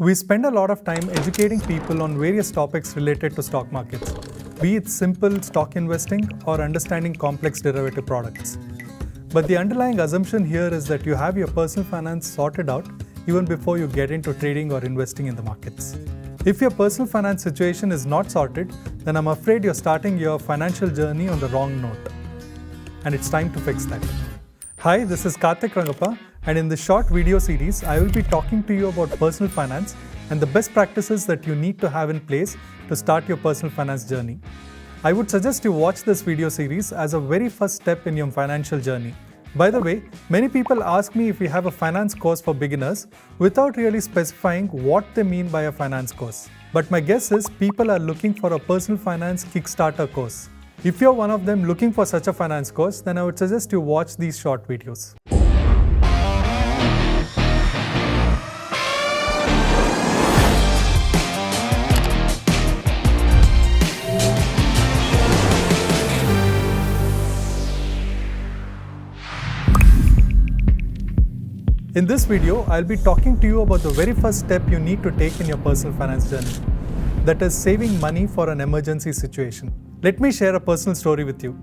We spend a lot of time educating people on various topics related to stock markets, be it simple stock investing or understanding complex derivative products. But the underlying assumption here is that you have your personal finance sorted out even before you get into trading or investing in the markets. If your personal finance situation is not sorted, then I'm afraid you're starting your financial journey on the wrong note. And it's time to fix that. Hi, this is Karthik Rangappa, and in this short video series, I will be talking to you about personal finance and the best practices that you need to have in place to start your personal finance journey. I would suggest you watch this video series as a very first step in your financial journey. By the way, many people ask me if we have a finance course for beginners without really specifying what they mean by a finance course. But my guess is people are looking for a personal finance Kickstarter course. If you're one of them looking for such a finance course, then I would suggest you watch these short videos. In this video, I'll be talking to you about the very first step you need to take in your personal finance journey. That is saving money for an emergency situation. Let me share a personal story with you.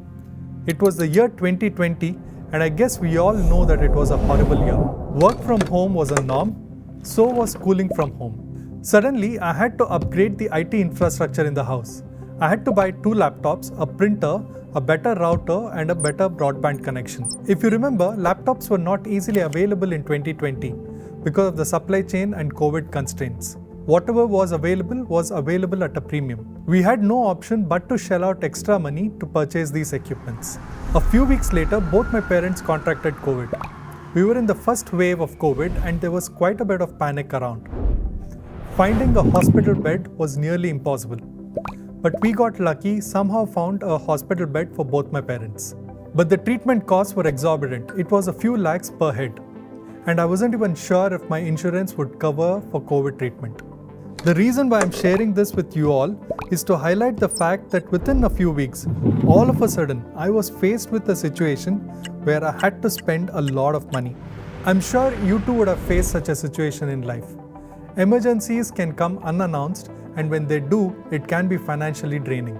It was the year 2020, and I guess we all know that it was a horrible year. Work from home was a norm, so was schooling from home. Suddenly, I had to upgrade the IT infrastructure in the house. I had to buy 2 laptops, a printer, a better router, and a better broadband connection. If you remember, laptops were not easily available in 2020 because of the supply chain and COVID constraints. Whatever was available at a premium. We had no option but to shell out extra money to purchase these equipments. A few weeks later, both my parents contracted COVID. We were in the first wave of COVID and there was quite a bit of panic around. Finding a hospital bed was nearly impossible. But we got lucky, somehow found a hospital bed for both my parents. But the treatment costs were exorbitant. It was a few lakhs per head. And I wasn't even sure if my insurance would cover for COVID treatment. The reason why I'm sharing this with you all is to highlight the fact that within a few weeks, all of a sudden, I was faced with a situation where I had to spend a lot of money. I'm sure you too would have faced such a situation in life. Emergencies can come unannounced, and when they do, it can be financially draining.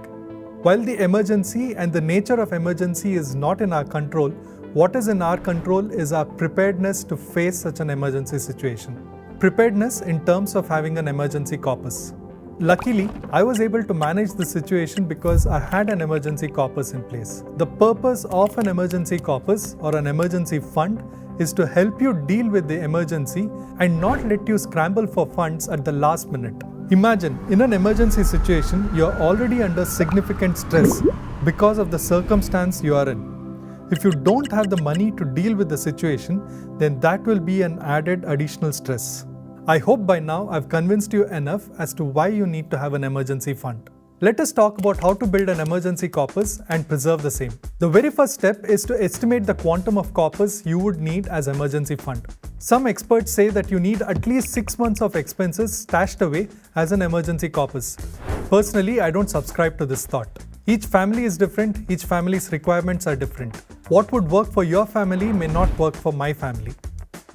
While the emergency and the nature of emergency is not in our control, what is in our control is our preparedness to face such an emergency situation. Preparedness in terms of having an emergency corpus. Luckily, I was able to manage the situation because I had an emergency corpus in place. The purpose of an emergency corpus or an emergency fund is to help you deal with the emergency and not let you scramble for funds at the last minute. Imagine, in an emergency situation, you're already under significant stress because of the circumstance you are in. If you don't have the money to deal with the situation, then that will be an added additional stress. I hope by now I've convinced you enough as to why you need to have an emergency fund. Let us talk about how to build an emergency corpus and preserve the same. The very first step is to estimate the quantum of corpus you would need as emergency fund. Some experts say that you need at least 6 months of expenses stashed away as an emergency corpus. Personally, I don't subscribe to this thought. Each family is different, each family's requirements are different. What would work for your family may not work for my family.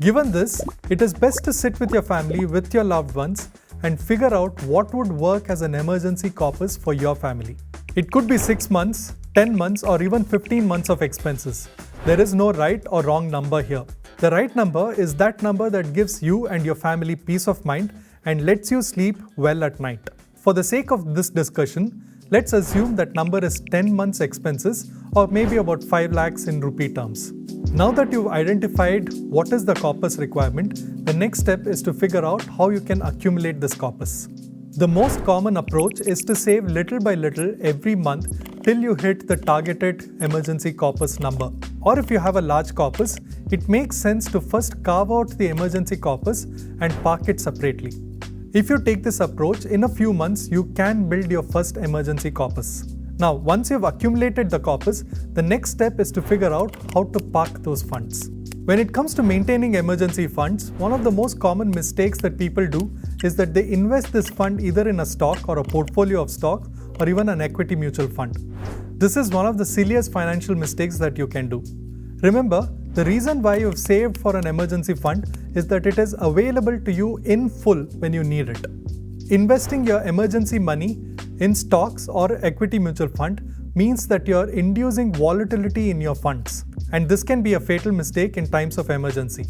Given this, it is best to sit with your family, with your loved ones, and figure out what would work as an emergency corpus for your family. It could be 6 months, 10 months, or even 15 months of expenses. There is no right or wrong number here. The right number is that number that gives you and your family peace of mind and lets you sleep well at night. For the sake of this discussion, let's assume that number is 10 months expenses or maybe about 5 lakhs in rupee terms. Now that you've identified what is the corpus requirement, the next step is to figure out how you can accumulate this corpus. The most common approach is to save little by little every month till you hit the targeted emergency corpus number. Or if you have a large corpus, it makes sense to first carve out the emergency corpus and park it separately. If you take this approach, in a few months, you can build your first emergency corpus. Now, once you've accumulated the corpus, the next step is to figure out how to park those funds. When it comes to maintaining emergency funds, one of the most common mistakes that people do is that they invest this fund either in a stock or a portfolio of stocks or even an equity mutual fund. This is one of the silliest financial mistakes that you can do. Remember, The reason why you've saved for an emergency fund is that it is available to you in full when you need it. Investing your emergency money in stocks or equity mutual fund means that you're inducing volatility in your funds, and this can be a fatal mistake in times of emergency.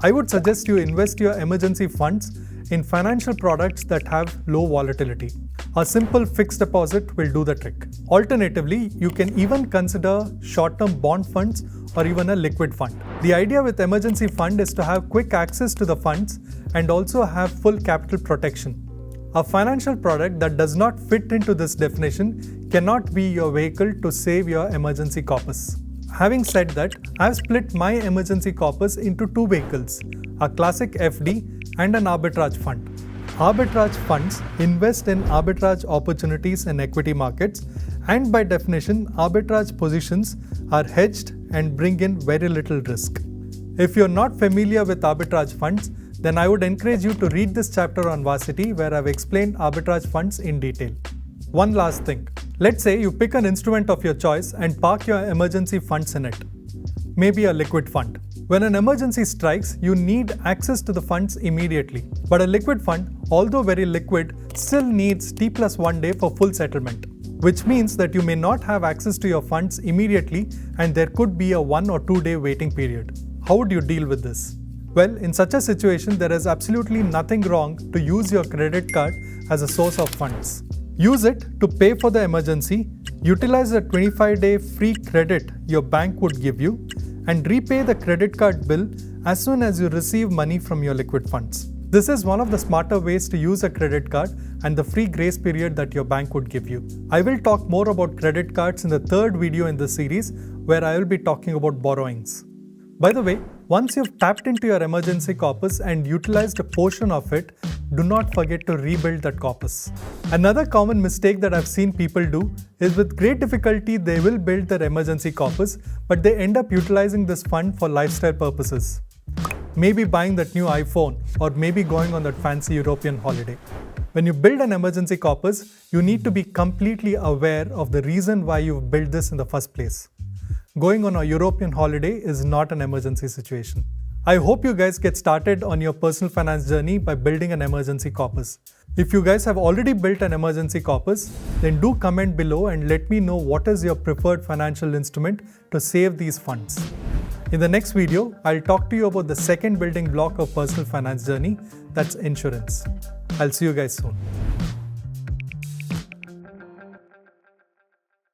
I would suggest you invest your emergency funds in financial products that have low volatility. A simple fixed deposit will do the trick. Alternatively, you can even consider short-term bond funds or even a liquid fund. The idea with emergency fund is to have quick access to the funds and also have full capital protection. A financial product that does not fit into this definition cannot be your vehicle to save your emergency corpus. Having said that, I have split my emergency corpus into two vehicles, a classic FD and an arbitrage fund. Arbitrage funds invest in arbitrage opportunities in equity markets, and by definition, arbitrage positions are hedged and bring in very little risk. If you're not familiar with arbitrage funds, then I would encourage you to read this chapter on Varsity where I've explained arbitrage funds in detail. One last thing. Let's say you pick an instrument of your choice and park your emergency funds in it. Maybe a liquid fund. When an emergency strikes, you need access to the funds immediately. But a liquid fund, although very liquid, still needs T+1 day for full settlement, which means that you may not have access to your funds immediately and there could be a 1 or 2 day waiting period. How would you deal with this? Well, in such a situation, there is absolutely nothing wrong to use your credit card as a source of funds. Use it to pay for the emergency, utilize the 25-day free credit your bank would give you, and repay the credit card bill as soon as you receive money from your liquid funds. This is one of the smarter ways to use a credit card and the free grace period that your bank would give you. I will talk more about credit cards in the third video in this series, where I will be talking about borrowings. By the way, once you've tapped into your emergency corpus and utilized a portion of it, do not forget to rebuild that corpus. Another common mistake that I've seen people do is with great difficulty they will build their emergency corpus, but they end up utilizing this fund for lifestyle purposes. Maybe buying that new iPhone or maybe going on that fancy European holiday. When you build an emergency corpus, you need to be completely aware of the reason why you've built this in the first place. Going on a European holiday is not an emergency situation. I hope you guys get started on your personal finance journey by building an emergency corpus. If you guys have already built an emergency corpus, then do comment below and let me know what is your preferred financial instrument to save these funds. In the next video, I'll talk to you about the second building block of personal finance journey, that's insurance. I'll see you guys soon.